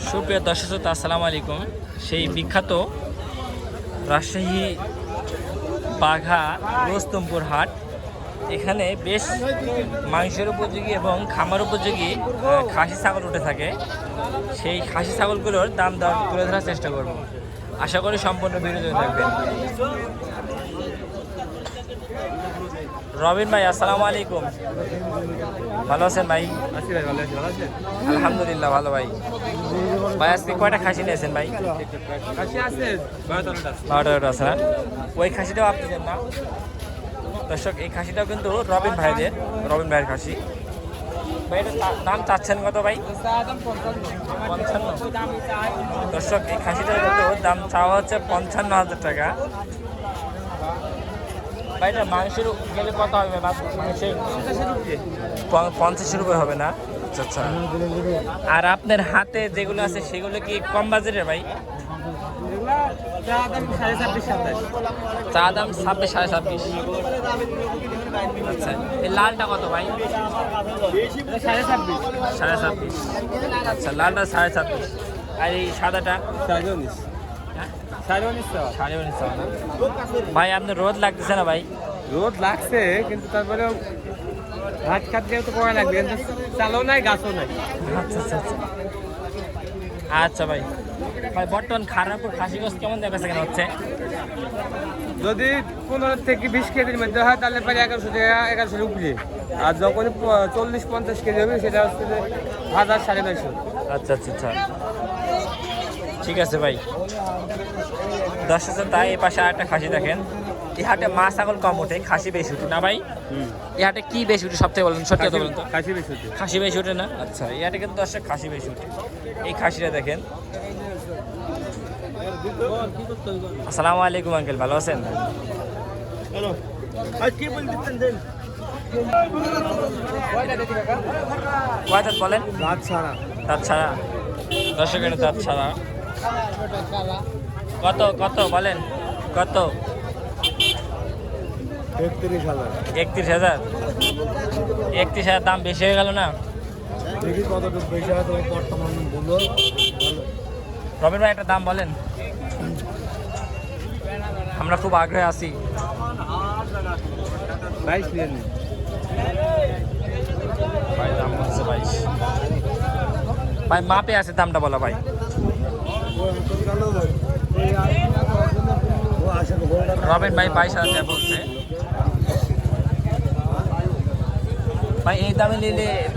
সুপ্রিয় দর্শক শ্রোতা, আসসালামু আলাইকুম। সেই বিখ্যাত রাজশাহী বাঘা রোস্তমপুর হাট, এখানে বেশ মাংসের উপযোগী এবং খামার উপযোগী খাসি ছাগল উঠে থাকে। সেই খাসি ছাগলগুলোর দাম দর তুলে ধরার চেষ্টা করব। আশা করি সম্পূর্ণ ভিডিও থাকবেন। রবিন ভাই, আসসালামু আলাইকুম। ভালো আছেন ভাই? আছি ভাই, ভালো আছি। ভালো আছেন? আলহামদুলিল্লাহ ভালো ভাই। ভাই আজকে কয়টা খাসি নিয়েছেন ভাই? খাসি আছে 12-13টা। 12টা আছে না? ওই খাসিটাও আপনাদের না? দর্শক, এই খাসিটাও কিন্তু রবিন ভাইয়ের খাসি। ভাই এটার দাম চাচ্ছেন কত ভাই? 55। দর্শক, এই খাসিটার কিন্তু দাম চাওয়া হচ্ছে 55,000 টাকা। ভাই এটা মাংসের গেলে কত হবে? মাংসের 50 হবে না? আচ্ছা আচ্ছা। আর আপনার হাতে যেগুলো আছে সেগুলো কি কম বাজেটের ভাই? চা দাম 26-27। আচ্ছা, এই লালটা কত ভাই? 26.5। আচ্ছা, লালটা 26.5। আর এই সাদাটা 19.5 না? ভাই আপনার রোদ লাগতেছে না ভাই? রোদ লাগছে, কিন্তু তারপরে ঘাট খাট যেহেতু করা লাগবে, কিন্তু চালও নাই গাছও নাই। আচ্ছা আচ্ছা আচ্ছা। আচ্ছা ভাই, বর্তমান খারাপুর খাসি গোস কেমন দেখা কেন হচ্ছে? যদি 15 থেকে 20 কেজির মধ্যে হয় তাহলে প্রায় 1100 টাকা, 1100 উপরে। আর যখন 40-50 কেজি হবে সেটা হচ্ছে 1000-950। আচ্ছা আচ্ছা আচ্ছা, ঠিক আছে ভাই। 10,000। তাই এই পাশে আরেকটা খাসি দেখেন। এই হাটে মা ছাগল কম ওঠে, খাসি বেশি উঠে না ভাই? এই হাটে কি বেশি উঠে সবথেকে বলেন, সত্যি কথা বলেন তো। খাসি বেশি হচ্ছে। খাসি বেশি ওঠে না? আচ্ছা, এই হাটে কিন্তু দর্শক খাসি বেশি ওঠে। এই খাসিটা দেখেন। আসসালামু আলাইকুম আঙ্কেল, ভালো আছেন? কয় দাঁত বলেন? রাত ছাড়া দাঁত ছাড়া। দর্শক, এটা দাঁত ছাড়া। কত কত বলেন, কত? 31,000। 31,000। 31,000 দাম বেশি হয়ে গেল না? দেখি কতটুকু বেশি হয়, তবে বর্তমান বলবো। রবিন ভাই একটা দাম বলেন, আমরা খুব আগ্রহে আছি। 22 নিয়ে নিন। ভাই দাম বলছে 22। ভাই মাপে আছে দামটা বলা ভাই। রবিন ভাই 22,000 টাকা বলছে। ভাই এই দামে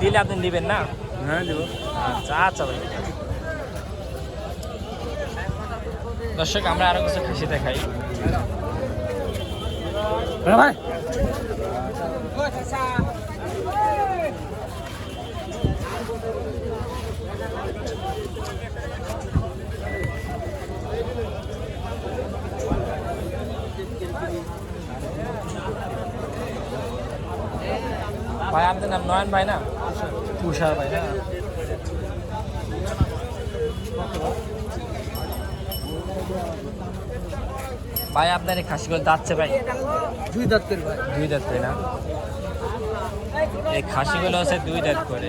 দিলে আপনি নেবেন না? হ্যাঁ দেবো। আচ্ছা আচ্ছা ভাই। দর্শক, আমরা আরো কিছু খাসি দেখাই। ভাই ভাই আপনার নাম নয়ন ভাই না? তুষার ভাই না? ভাই আপনার এই খাসিগুলো দাঁতছে ভাই? 2 দাঁত করে ভাই। 2 দাঁত করে না? এই খাসিগুলো হচ্ছে 2 দাঁত করে।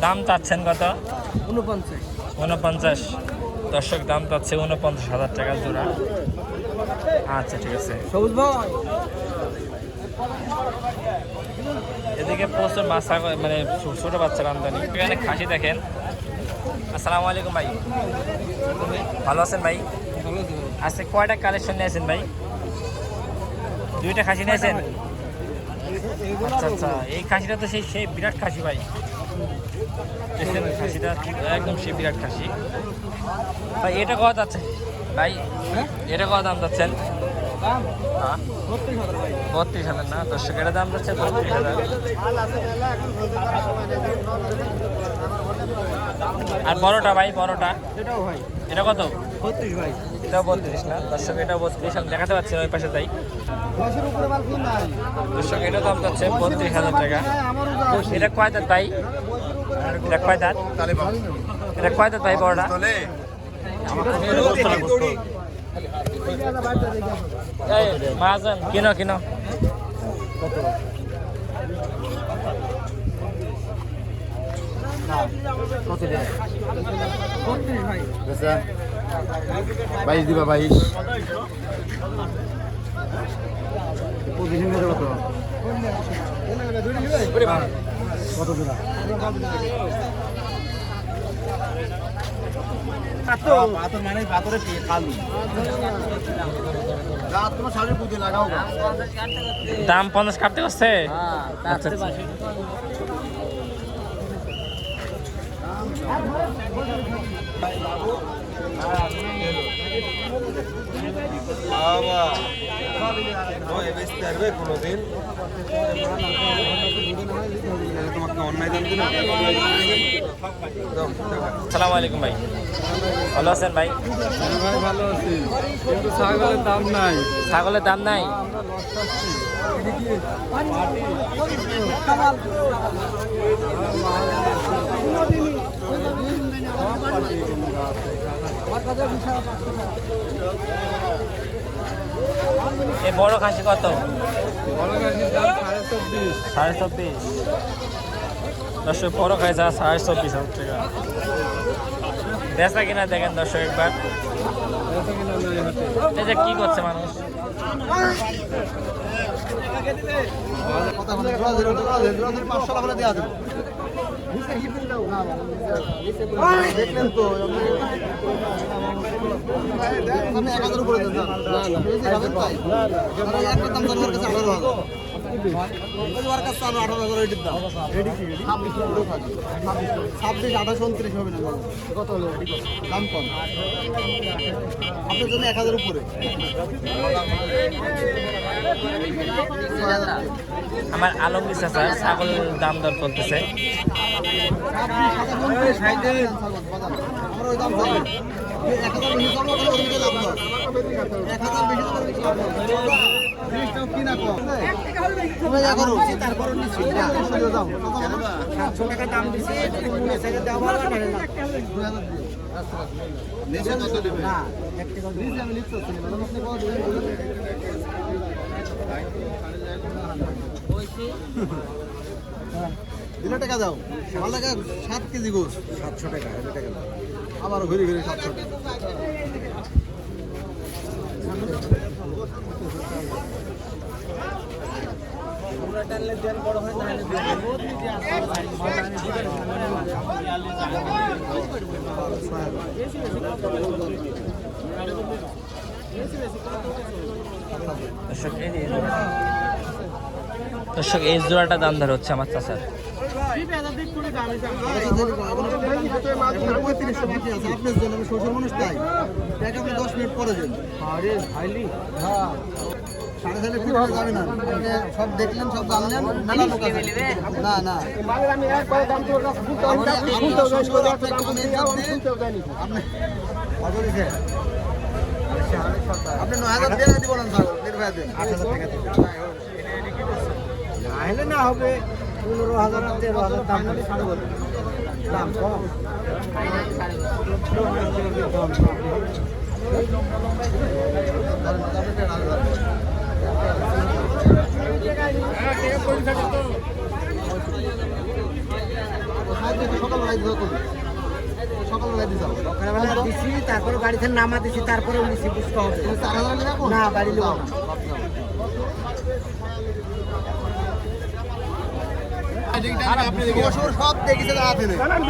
দাম চাচ্ছেন কত? 49। দর্শক, দাম চাচ্ছে 49,000 টাকা জোড়া। আচ্ছা ঠিক আছে। সবুজ ভাই এদিকে প্রচুর মাছ মানে ছোট বাচ্চার আমদানি। এখানে খাসি দেখেন। আসসালামু আলাইকুম ভাই, ভালো আছেন ভাই? আজকে কয়টা কালেকশন নিয়েছেন ভাই? 2টা খাসি নিয়েছেন? আচ্ছা আচ্ছা, এই খাসিটা তো সেই বিরাট খাসি ভাই। দেখছেন খাসিটা একদম সেই বিরাট খাসি ভাই। এটা কত যাচ্ছে ভাই? এটা কত দাম যাচ্ছেন? 32,000 না? দর্শক, এটা দাম যাচ্ছে 32,000। আর বড়টা ভাই, বড়টা এটা কত? 32 ভাই। এটাও 32 না? দর্শক, এটাও 32। আমি দেখাতে পাচ্ছি ওই পাশে তাই। দর্শক, এটাও দাম যাচ্ছে 32,000 টাকা। এটা কয় দাঁত ভাই? এটা কয় দাঁত? এটা কয় দাঁত ভাই বড়টা? এই মাহাজন, কিনো বাইশ দিবা 22 কত দিবা পাথর মানে পাথরে খালু তোমার সামনে পুঁতে লাগাও দাম 50 কাটতে করছে আচ্ছা আচ্ছা। কোনোদিন তোমাকে অন্যায় দাম দিন। আসসালামু আলাইকুম ভাই, ভালো আছেন ভাই? ভাই ভালো আছি, কিন্তু ছাগলের দাম নাই। ছাগলের দাম নাই? এই বড় খাসি কত? বড় গাছের দাম 24.5। 24.5। দর্শক বড় খাইছে 24.5 টাকা। বেচা কিনা দেখেন দর্শক একবার। এই যে কি করছে মানুষ? দেখলেন তো আপনি 1000 উপরে দেন না একটা দাম জানোয়ার কাছে 18,000 জানোয়ার কাছে 18,000 এটির দাম রেডি কি 26 28 29 হবে না কত হলো দাম কম আপনার জন্য 1000 উপরে আমার আলমগীর চাচা ছাগল দাম দর চলতেছে। আমরা ওই দাম পাবো 1000 বেশি দাম ওখানে ওদিকে লাভ না 1000 বেশি দাম ওদিকে লাভ না জিনিসটাও কিনা কম তুমি যা করো তারপর নিচ্ছি না শুনে দাও 700 টাকা দাম দিছি মেসেজে দাও না 2000 দিও নিচে কত দিবে না এক টাকা দিছি আমি লিখতেছি না আপনি কত দিবেন দিলে টাকা দাও ভালো টাকা 7 কেজি গোস 700 টাকা এটা টাকা দাও আবার ঘুরে ঘুরে 700 টাকা আমরা টানলে দেন বড় হয় না দর্শক এই জোড়াটা দাম ধর হচ্ছে আমার চাচার। শ্বশুর মানুষ তাই আপনি 10 মিনিট পরে যান যাবে না সব দেখলেন সব জানলেন মেলা লোক আছে না না আপনি 9,000 দিয়ে দিব না নির্ভয় দেন 8,000 টাকা না না হবে 15,000 13,000 দাম দাম কম তারপরে গাড়ি থেকে নামা দিছি তারপরে উঠেছি বুঝতে হবে না বাড়ি লোক সব দেখেছে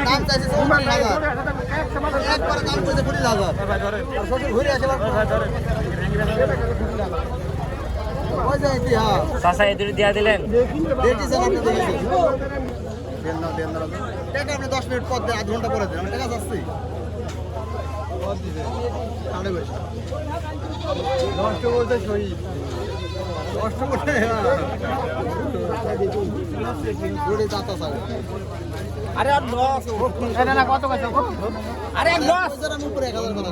দাম চাইছে 40,000 একবারে দাম চাইছে 40,000 শ্বশুর ঘুরে আসে ওই যে ইতিহাস চাচা এই দুটো দিয়া দিলেন দেখেছেন আপনি দেখেছেন টাকা আপনি 10 মিনিট পর দেন আধ ঘন্টা পরে দেন আমি টাকা চাচ্ছি নষ্ট বলতে শহীদ নষ্ট করতে আরে আর লস এটা না কত কত আরে আর লস যারা মুখ করে 1000 কথা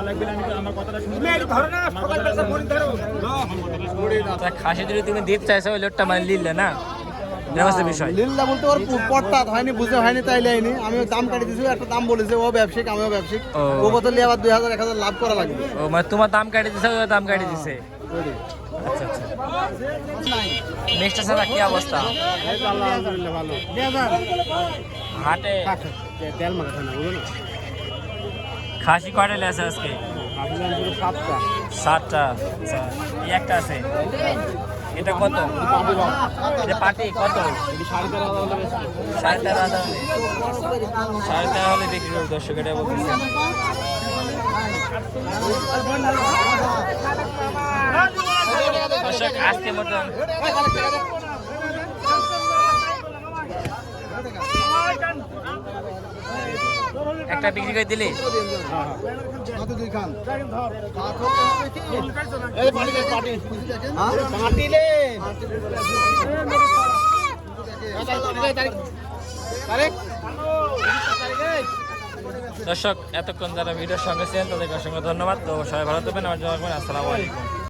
লাগবে না আমার কথাটা শুনুন তুমি একটু ধরো না সকাল বেলা ফোন ধরো তা খাসি দুটো তুমি দিতে চাইছো ওই লোকটা মানে লিলে না ব্যবস্থা বিষয় লিল্লা বলতে ওর পটটা হয়নি বুঝে হয়নি তাই লাইনি আমি দাম কাটি দিছি একটা দাম বলেছে ও ব্যবসায়িক আমিও ব্যবসায়িক ও বদলে আবার 2000 1000 লাভ করা লাগবে ও মানে তোমার দাম কাটি দিছে ও দাম কাটি দিছে। আচ্ছা আচ্ছা। মিষ্টি ছাড়া কি অবস্থা আলহামদুলিল্লাহ ভালো হাটে? তেল মাখা না বুঝলো না খাসি কয়টা লেছে আজকে? সাতটা 7টা। আচ্ছা, এই একটা আছে, এটা কত? এটা পাটি কত? 13,500। 13,500 হলে বিক্রি করবো দর্শক, এটা বলতেছে। দর্শক আজকে মতন একটা বিক্রি করে দিলি? কত দুই খান দর্শক এতক্ষণ যারা ভিডিওর সঙ্গে ছিলেন তাদেরকে অসংখ্য ধন্যবাদ। তো সবাই ভালো থাকবেন, আমার জন্য আসসালামু আলাইকুম।